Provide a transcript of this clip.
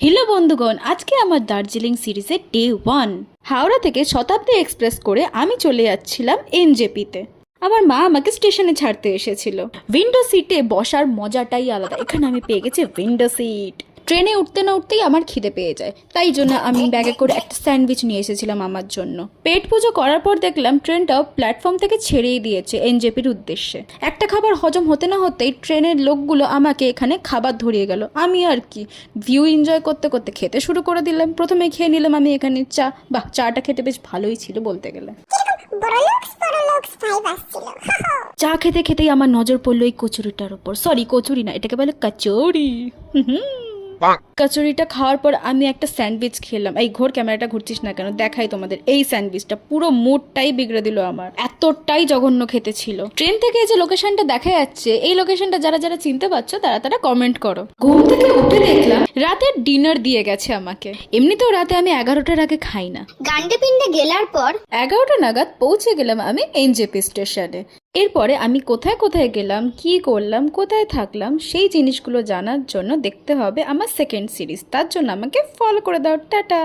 Hello বন্ধুগণ, আজকে আমার দার্জিলিং সিরিজের ডে 1। হাওড়া থেকে শতাব্দী এক্সপ্রেস করে আমি চলে যাচ্ছিলাম এনজেপিতে। আমার মা আমাকে স্টেশনে ছাড়তে এসেছিল। উইন্ডো সিটে বসার মজাটাই আলাদা। এখানে আমি পেয়ে গেছি উইন্ডো সিট। ট্রেনে উঠতে না উঠতেই আমার খিদে পেয়ে যায়, তাই জন্য আমি ব্যাগে করে একটা স্যান্ডউইচ নিয়ে এসেছিলাম আমার জন্য। পেট পুজো করার পর দেখলাম ট্রেনটাও প্ল্যাটফর্ম থেকে ছেড়েই দিয়েছে এনজেপির উদ্দেশ্যে। একটা খাবার হজম হতে না হতেই ট্রেনের লোকগুলো আমাকে এখানে খাবার ধরিয়ে গেল। আমি আর কি ভিউ এনজয় করতে করতে খেতে শুরু করে দিলাম। প্রথমে খেয়ে নিলাম আমি এখানে চা। বাহ, চাটা খেতে বেশ ভালোই ছিল বলতে গেলে। চা খেতে খেতেই আমার নজর পড়লো এই কচুরিটার উপর। সরি, কচুরি না, এটাকে বলে কচুরি। কচুরিটা খাওয়ার পর আমি একটা স্যান্ডউইচ খেলাম। এই ঘোর, ক্যামেরাটা ঘুরছিস না কেন, দেখাই তোমাদের। এই স্যান্ডউইচটা পুরো মুডটাই বিগড়ে দিল আমার, এতটাই জঘন্য খেতে ছিল। ট্রেন থেকে যে লোকেশনটা দেখা যাচ্ছে, এই লোকেশনটা যারা যারা চিনতে পারছো তারা তারা কমেন্ট করো। ঘুম থেকে উঠে দেখলাম রাতের ডিনার দিয়ে গেছে আমাকে। এমনিতেও রাতে আমি 11টার আগে খাই না। গান্ডে পিন্ডে গেলার পর 11টা নাগাদ পৌঁছে গেলাম আমি এনজেপি স্টেশনে। এরপরে আমি কোথায় কোথায় গেলাম, কি করলাম, কোথায় থাকলাম, সেই জিনিসগুলো জানার জন্য দেখতে হবে আমার সেকেন্ড সিরিজ। তার জন্য আমাকে ফলো করে দাও। টাটা।